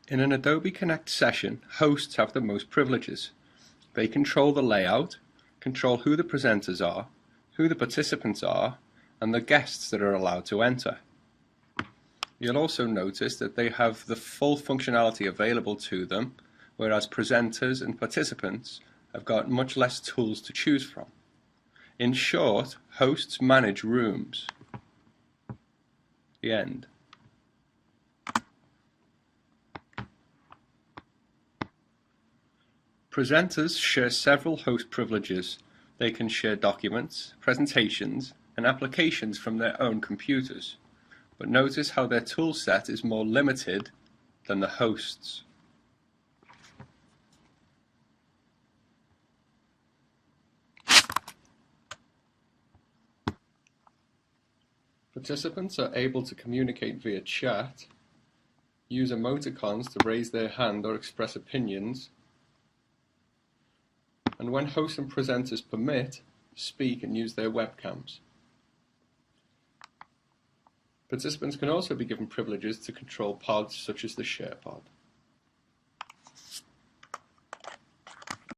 In an Adobe Connect session, hosts have the most privileges. They control the layout, control who the presenters are, who the participants are, and the guests that are allowed to enter. You'll also notice that they have the full functionality available to them, whereas presenters and participants have got much less tools to choose from. In short, hosts manage rooms. The end. Presenters share several host privileges. They can share documents, presentations, and applications from their own computers. But notice how their tool set is more limited than the hosts. Participants are able to communicate via chat, use emoticons to raise their hand or express opinions, and when hosts and presenters permit, speak and use their webcams. Participants can also be given privileges to control pods such as the share pod.